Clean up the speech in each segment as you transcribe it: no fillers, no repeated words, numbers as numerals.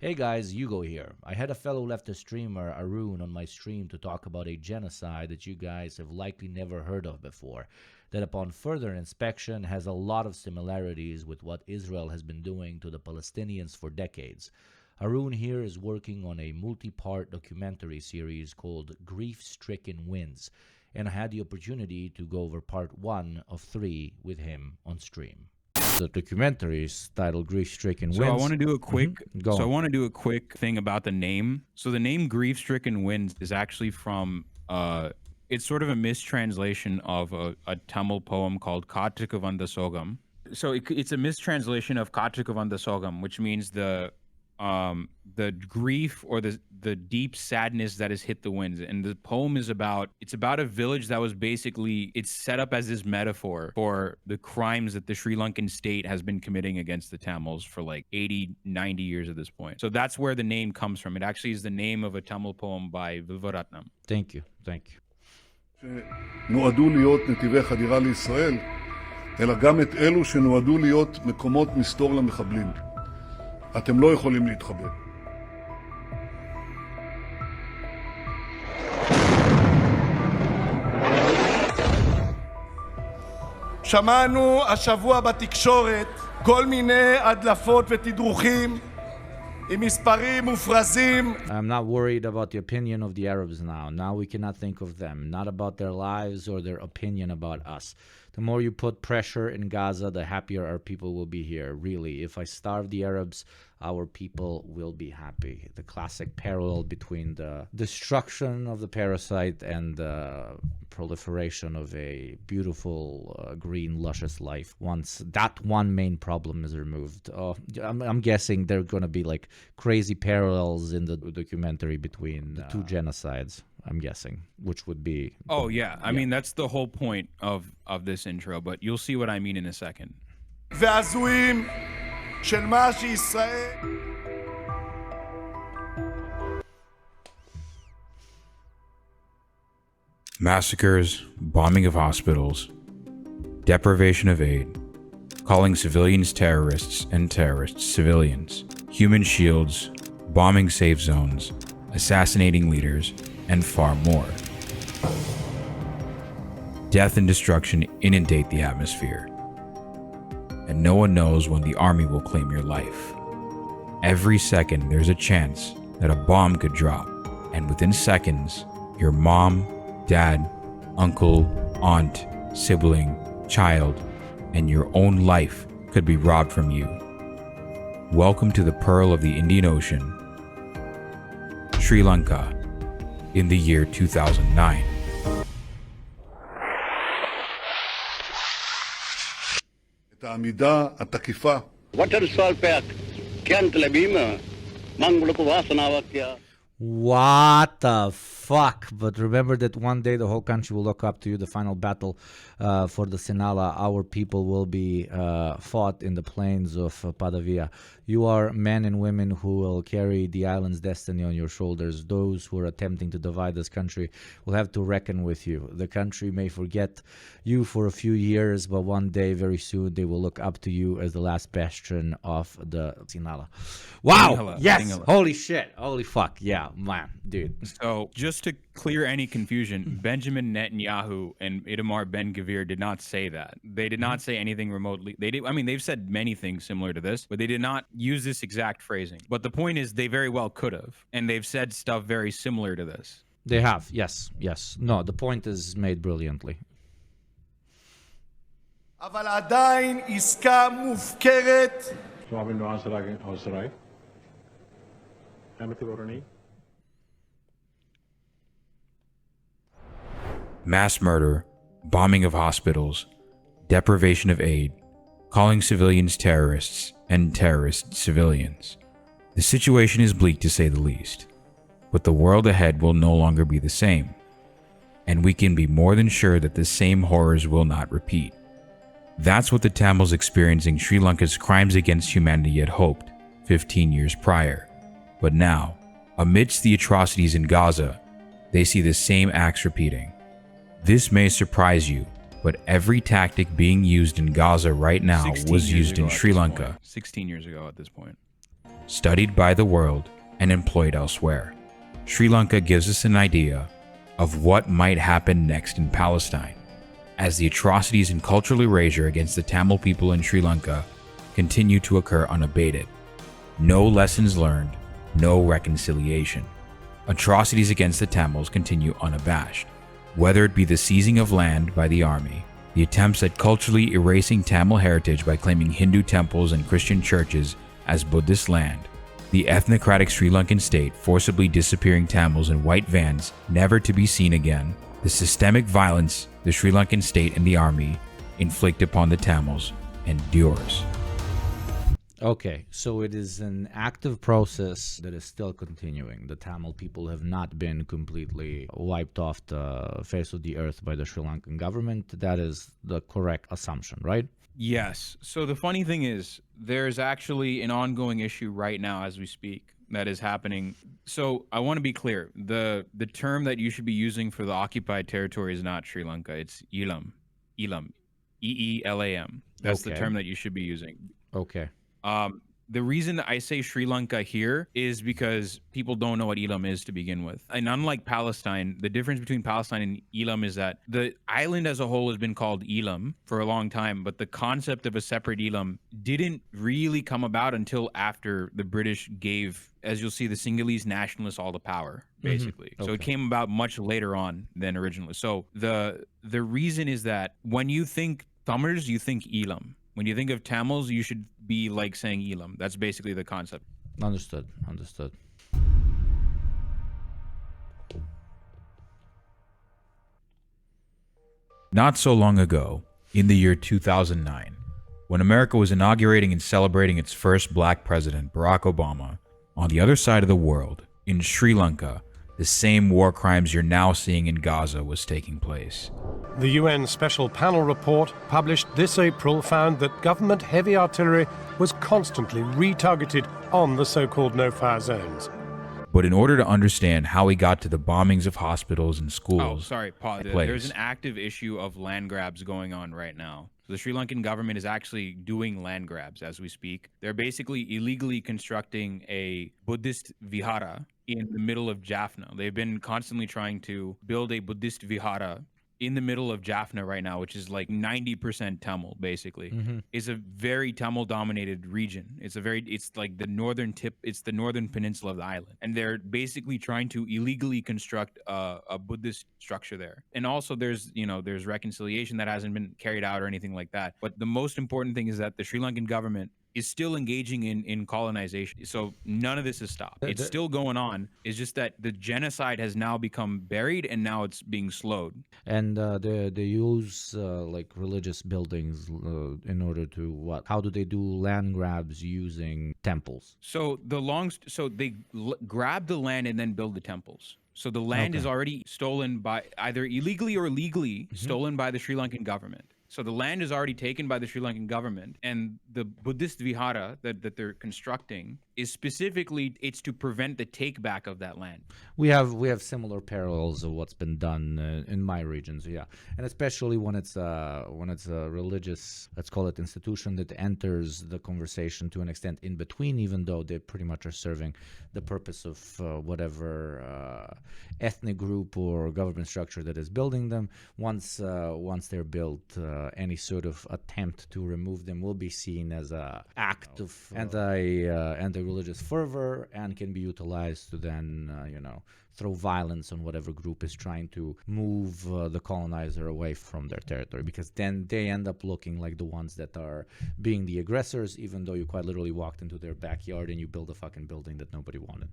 Hey guys, Hugo here. I had a fellow leftist streamer, Arun, on my stream to talk about a genocide that you guys have likely never heard of before, that upon further inspection has a lot of similarities with what Israel has been doing to the Palestinians for decades. Arun here is working on a multi-part documentary series called Grief-Stricken Winds, and I had the opportunity to go over part 1 of 3 with him on stream. The documentary is titled Grief-Stricken Winds. So I want to do a quick. Go on. I want to do a quick thing about the name. So the name Grief-Stricken Winds is actually from. It's sort of a mistranslation of a Tamil poem called Kaattikuvanda Sogam. So it's a mistranslation of Kaattikuvanda Sogam, which means the grief or the deep sadness that has hit the winds. And the poem is about a village that was basically, it's set up as this metaphor for the crimes that the Sri Lankan state has been committing against the Tamils for like 80, 90 years at this point. So that's where the name comes from. It actually is the name of a Tamil poem by Vivaratnam. Thank you. שנועדו להיות נתיבי חדירה לישראל, אלא גם את אלו שנועדו להיות מקומות מסתור למחבלים. אתם לא יכולים להתחבא. שמענו השבוע בתקשורת כל מיני הדלפות ותדרוכים עם מספרים מופרזים. I'm not worried about the opinion of the Arabs now. Now we cannot think of them, not about their lives or their opinion about us. The more you put pressure in Gaza, the happier our people will be here. Really, if I starve the Arabs, our people will be happy. The classic parallel between the destruction of the parasite and the proliferation of a beautiful, green, luscious life. Once that one main problem is removed, I'm guessing there are going to be like crazy parallels in the documentary between the two genocides. I'm guessing, which would be... Oh, yeah. I mean, that's the whole point of this intro, but you'll see what I mean in a second. והזויים של מה שישראל... Massacres, bombing of hospitals, deprivation of aid, calling civilians terrorists and terrorists civilians, human shields, bombing safe zones, assassinating leaders, and far more. Death and destruction inundate the atmosphere, and no one knows when the army will claim your life. Every second there's a chance that a bomb could drop, and within seconds, your mom, dad, uncle, aunt, sibling, child, and your own life could be robbed from you. Welcome to the Pearl of the Indian Ocean, Sri Lanka, in the year 2009. את העמידה התקיפה. Water solpek kyan tlabima mangulku vasanavakya. What the fuck? But remember that one day the whole country will look up to you. The final battle for the Sinhala, our people will be fought in the plains of Padavia. You are men and women who will carry the island's destiny on your shoulders. Those who are attempting to divide this country will have to reckon with you. The country may forget you for a few years, but one day, very soon, they will look up to you as the last bastion of the Sinhala. Wow! Sinhala, Yes! Sinhala. Holy shit! Holy fuck! Yeah, man, dude. So, just to clear any confusion, Benjamin Netanyahu and Itamar Ben-Gvir did not say that. They did not say anything remotely. They did. I mean, they've said many things similar to this, but they did not use this exact phrasing. But the point is, they very well could have, and they've said stuff very similar to this. They have, yes. No, the point is made brilliantly. אבל עדיין עסקה מופקרת. Mass murder, bombing of hospitals, deprivation of aid, calling civilians terrorists, and terrorists civilians. The situation is bleak to say the least, but the world ahead will no longer be the same, and we can be more than sure that the same horrors will not repeat. That's what the Tamils experiencing Sri Lanka's crimes against humanity had hoped 15 years prior. But now, amidst the atrocities in Gaza, they see the same acts repeating. This may surprise you, but every tactic being used in Gaza right now was used in Sri Lanka. 16 years ago at this point. studied by the world, and employed elsewhere. Sri Lanka gives us an idea of what might happen next in Palestine, as the atrocities and cultural erasure against the Tamil people in Sri Lanka continue to occur unabated. No lessons learned, no reconciliation. Atrocities against the Tamils continue unabashed, whether it be the seizing of land by the army, the attempts at culturally erasing Tamil heritage by claiming Hindu temples and Christian churches as Buddhist land, the ethnocratic Sri Lankan state forcibly disappearing Tamils in white vans never to be seen again, the systemic violence the Sri Lankan state and the army inflict upon the Tamils endures. Okay, so it is an active process that is still continuing. The Tamil people have not been completely wiped off the face of the earth by the Sri Lankan government. That is the correct assumption, right? Yes. So the funny thing is, there's actually an ongoing issue right now as we speak that is happening. So I want to be clear. The term that you should be using for the occupied territory is not Sri Lanka. It's Elam. Elam. E-E-L-A-M. That's the Okay. term that you should be using. Okay. The reason I say Sri Lanka here is because people don't know what Elam is to begin with. And unlike Palestine, the difference between Palestine and Elam is that the island as a whole has been called Elam for a long time, but the concept of a separate Elam didn't really come about until after the British gave, as you'll see, the Sinhalese nationalists all the power, basically. So it Okay. came about much later on than originally. So the reason is that when you think Tamils, you think Elam. When you think of Tamils, you should be like saying Elam. That's basically the concept. Understood. Not so long ago, in the year 2009, when America was inaugurating and celebrating its first black president, Barack Obama, on the other side of the world, in Sri Lanka, the same war crimes you're now seeing in Gaza was taking place. The UN Special Panel report published this April found that government heavy artillery was constantly retargeted on the so-called no-fire zones. But in order to understand how we got to the bombings of hospitals and Oh, schools, sorry, pause. Please. There's an active issue of land grabs going on right now. So the Sri Lankan government is actually doing land grabs as we speak. They're basically illegally constructing a Buddhist vihara in the middle of Jaffna. They've been constantly trying to build a Buddhist vihara in the middle of Jaffna right now, which is like 90% Tamil, basically. It's a very Tamil-dominated region. It's like the northern tip. It's the northern peninsula of the island, and they're basically trying to illegally construct a Buddhist structure there. And also, there's reconciliation that hasn't been carried out or anything like that. But the most important thing is that the Sri Lankan government is still engaging in colonization. So none of this has stopped. It's still going on. It's just that the genocide has now become buried and now it's being slowed. And they use like religious buildings in order to what? How do they do land grabs using temples? So they grab the land and then build the temples. So the land is already stolen by either illegally or legally stolen by the Sri Lankan government. So the land is already taken by the Sri Lankan government, and the Buddhist vihara that they're constructing is specifically, it's to prevent the take back of that land. We have similar parallels of what's been done in my regions, yeah, and especially when it's a religious, let's call it, institution that enters the conversation to an extent in between, even though they pretty much are serving the purpose of whatever ethnic group or government structure that is building them. Once they're built, any sort of attempt to remove them will be seen as a act of anti-religious fervor and can be utilized to then throw violence on whatever group is trying to move the colonizer away from their territory, because then they end up looking like the ones that are being the aggressors, even though you quite literally walked into their backyard and you built a fucking building that nobody wanted.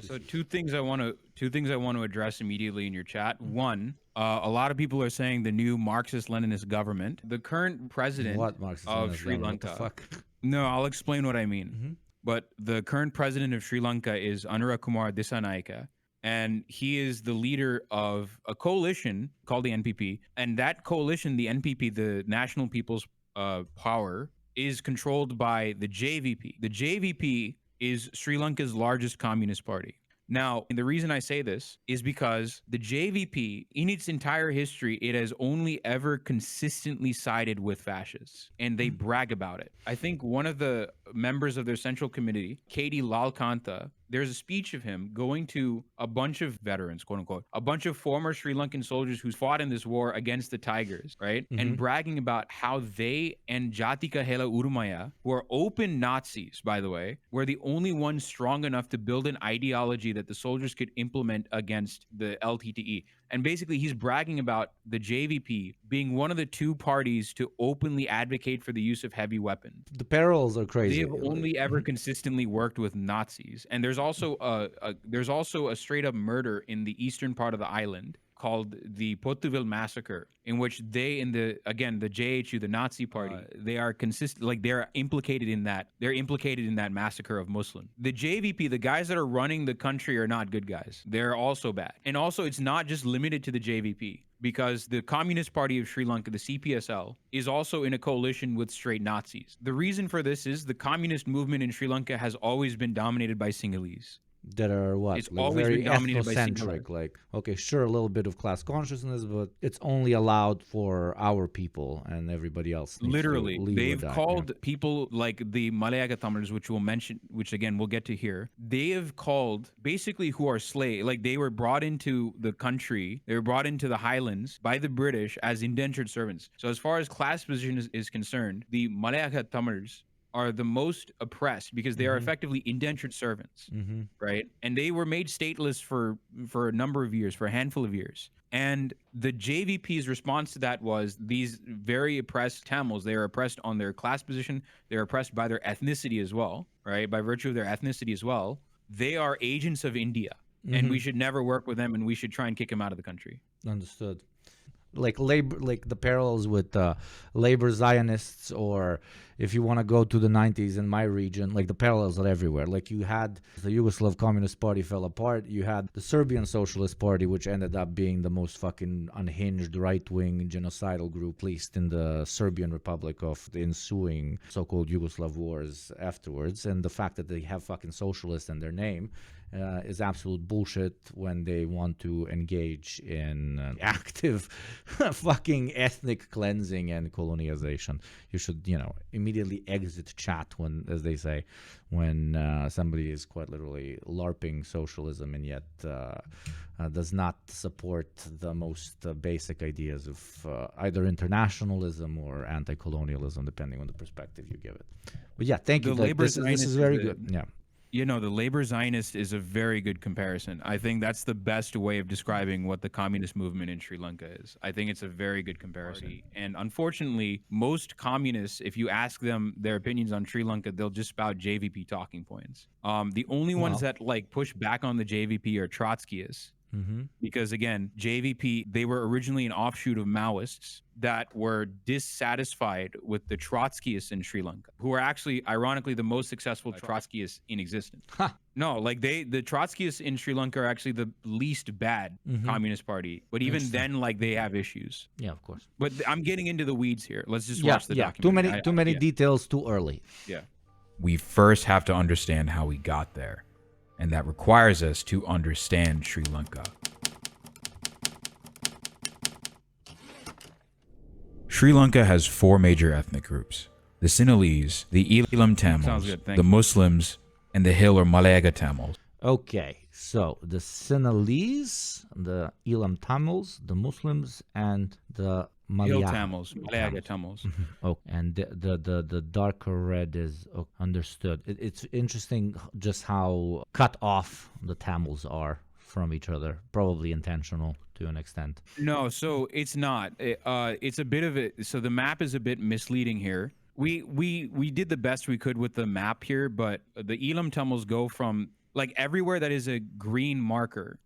So two things I want to address immediately in your chat. One, a lot of people are saying the new Marxist-Leninist government, the current president What Marxist of Leninist Sri government? Lanka. What the fuck? No, I'll explain what I mean. But the current president of Sri Lanka is Anura Kumar Dissanayake, and he is the leader of a coalition called the NPP. And that coalition, the NPP, the National People's Power, is controlled by the JVP. The JVP is Sri Lanka's largest communist party. Now, and the reason I say this is because the JVP, in its entire history, it has only ever consistently sided with fascists, and they brag about it. I think one of the members of their central committee, Katie Lalkanta, there's a speech of him going to a bunch of veterans, quote unquote, a bunch of former Sri Lankan soldiers who fought in this war against the Tigers, right? And bragging about how they and Jatika Hela Urumaya, who are open Nazis, by the way, were the only ones strong enough to build an ideology that the soldiers could implement against the LTTE. And basically, he's bragging about the JVP being one of the two parties to openly advocate for the use of heavy weapons. The parallels are crazy. They have only ever consistently worked with Nazis. And there's also a straight up murder in the eastern part of the island called the Potuville massacre, in which they, in the JHU, the Nazi party, they are consistent, like they're implicated in that. They're implicated in that massacre of Muslims. The JVP, the guys that are running the country, are not good guys. They're also bad. And also, it's not just limited to the JVP, because the Communist Party of Sri Lanka, the CPSL, is also in a coalition with straight Nazis. The reason for this is the communist movement in Sri Lanka has always been dominated by Sinhalese. That are what? It's like always very been dominated by ethnocentric. singular. Like, okay, sure, a little bit of class consciousness, but it's only allowed for our people, and everybody else needs Literally, to leave they've or die. called people like the Malayaga Tamils, which we'll mention, which again we'll get to here. They have called basically who are slave, like they were brought into the country, they were brought into the highlands by the British as indentured servants. So as far as class position is concerned, the Malayaga Tamils are the most oppressed because they are effectively indentured servants, right? And they were made stateless for a number of years, for a handful of years. And the JVP's response to that was these very oppressed Tamils, they are oppressed on their class position, they're oppressed by their ethnicity as well, right? By virtue of their ethnicity as well. They are agents of India, and we should never work with them, and we should try and kick them out of the country. Understood. Like labor, like the parallels with labor Zionists, or if you want to go to the 90s in my region, like the parallels are everywhere. Like you had the Yugoslav Communist Party fell apart. You had the Serbian Socialist Party, which ended up being the most fucking unhinged right-wing genocidal group, at least in the Serbian Republic, of the ensuing so-called Yugoslav wars afterwards. And the fact that they have fucking socialist in their name is absolute bullshit when they want to engage in active fucking ethnic cleansing and colonization. You should, immediately exit chat when, as they say, when somebody is quite literally LARPing socialism and yet does not support the most basic ideas of either internationalism or anti-colonialism, depending on the perspective you give it. But yeah, thank you. This is very good. Yeah. The labor Zionist is a very good comparison. I think that's the best way of describing what the communist movement in Sri Lanka is. I think it's a very good comparison. And unfortunately, most communists, if you ask them their opinions on Sri Lanka, they'll just spout JVP talking points. The only ones that push back on the JVP are Trotskyists. Because again, JVP, they were originally an offshoot of Maoists that were dissatisfied with the Trotskyists in Sri Lanka, who are actually, ironically, the most successful Trotskyists in existence. No, the Trotskyists in Sri Lanka are actually the least bad communist party, but even then, they have issues. Yeah, of course. But I'm getting into the weeds here. Let's just watch the documentary. Too many details too early. Yeah. We first have to understand how we got there, and that requires us to understand Sri Lanka. Sri Lanka has four major ethnic groups: the Sinhalese, the Elam Tamils, the Muslims, and the Hill or Malayaga Tamils. Okay, so the Sinhalese, the Elam Tamils, the Muslims, and the Hill Tamils, Malayaga Tamils. Oh, and the darker red is understood. It's interesting just how cut off the Tamils are from each other, probably intentional to an extent. No, so it's not. It's a bit of it. So the map is a bit misleading here. We did the best we could with the map here, but the Elam Tamils go from everywhere that is a green marker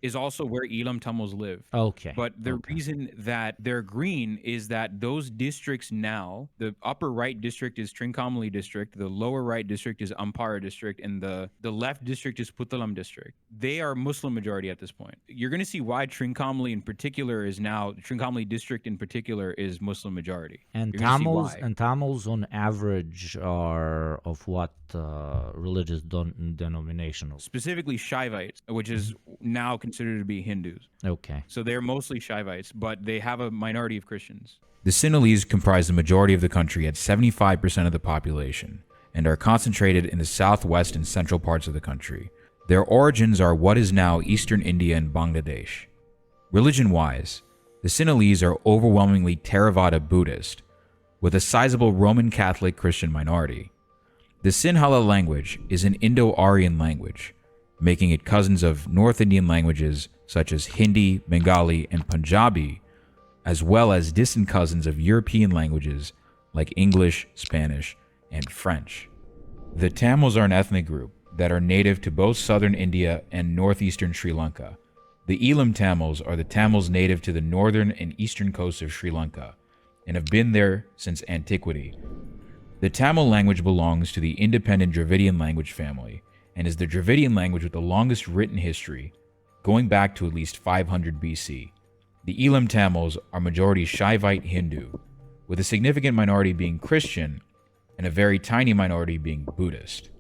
is also where Elam Tamils live. Okay. But the reason that they're green is that those districts now, the upper right district is Trincomalee district, the lower right district is Ampara district, and the left district is Puttalam district. They are Muslim majority at this point. You're going to see why Trincomalee in particular is now, Trincomalee district in particular is Muslim majority. And You're gonna see Tamils why. and Tamils on average are of what religious denomination? Specifically Shaivites, which is now considered to be Hindus. Okay. So they're mostly Shaivites, but they have a minority of Christians. The Sinhalese comprise the majority of the country at 75% of the population and are concentrated in the southwest and central parts of the country. Their origins are what is now eastern India and Bangladesh. Religion-wise, the Sinhalese are overwhelmingly Theravada Buddhist, with a sizable Roman Catholic Christian minority. The Sinhala language is an Indo-Aryan language, making it cousins of North Indian languages such as Hindi, Bengali, and Punjabi, as well as distant cousins of European languages like English, Spanish, and French. The Tamils are an ethnic group that are native to both southern India and northeastern Sri Lanka. The Elam Tamils are the Tamils native to the northern and eastern coasts of Sri Lanka and have been there since antiquity. The Tamil language belongs to the independent Dravidian language family and is the Dravidian language with the longest written history, going back to at least 500 BC. The Elam Tamils are majority Shaivite Hindu, with a significant minority being Christian and a very tiny minority being Buddhist.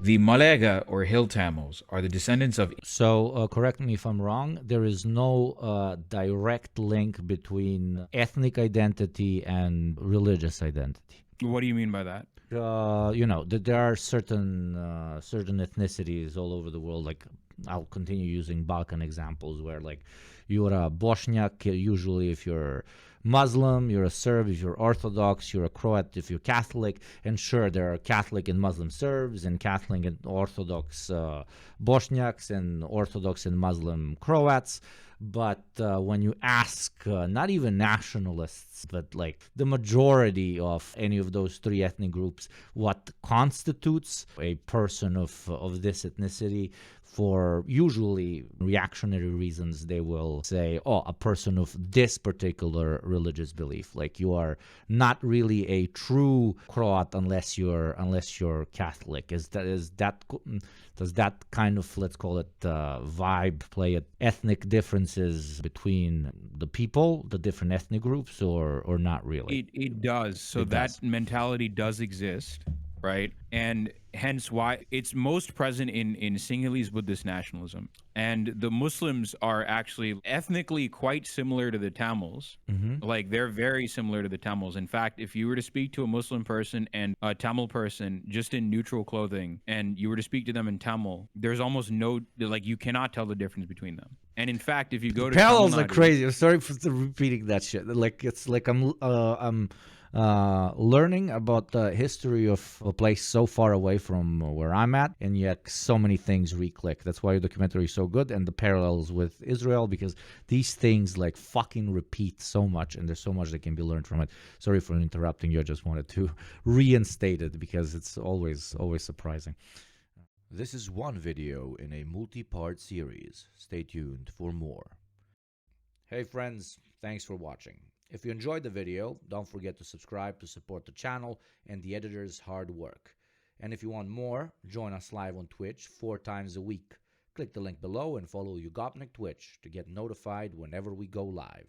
The Malega or Hill Tamils are the descendants of... So, correct me if I'm wrong, there is no direct link between ethnic identity and religious identity. What do you mean by that? There are certain ethnicities all over the world. Like, I'll continue using Balkan examples where, like, you're a Bosniak, usually if you're Muslim, you're a Serb if you're Orthodox, you're a Croat if you're Catholic, and sure, there are Catholic and Muslim Serbs and Catholic and Orthodox Bosniaks and Orthodox and Muslim Croats. But when you ask not even nationalists, but like the majority of any of those three ethnic groups, what constitutes a person of this ethnicity, for usually reactionary reasons, they will say, oh, a person of this particular religious belief. Like, you are not really a true Croat unless you're Catholic. Does that kind of, let's call it, vibe play at ethnic differences between the people, the different ethnic groups, or not really? It does. So that mentality does exist, right? And hence why it's most present in Sinhalese Buddhist nationalism. And the Muslims are actually ethnically quite similar to the Tamils. Like, they're very similar to the Tamils. In fact, if you were to speak to a Muslim person and a Tamil person just in neutral clothing, and you were to speak to them in Tamil, there's almost no, like, you cannot tell the difference between them. And in fact, if you go to Parallels Tamil are Nadu, crazy. I'm sorry for repeating that shit. Like, it's like I'm learning about the history of a place so far away from where I'm at, and yet so many things re-click. That's why your documentary is so good, and the parallels with Israel, because these things like fucking repeat so much, and there's so much that can be learned from it. Sorry for interrupting you. I just wanted to reinstate it because it's always surprising. This is one video in a multi-part series. Stay tuned for more. Hey friends, thanks for watching. If you enjoyed the video, don't forget to subscribe to support the channel and the editor's hard work. And if you want more, join us live on Twitch 4 times a week. Click the link below and follow Yugopnik Twitch to get notified whenever we go live.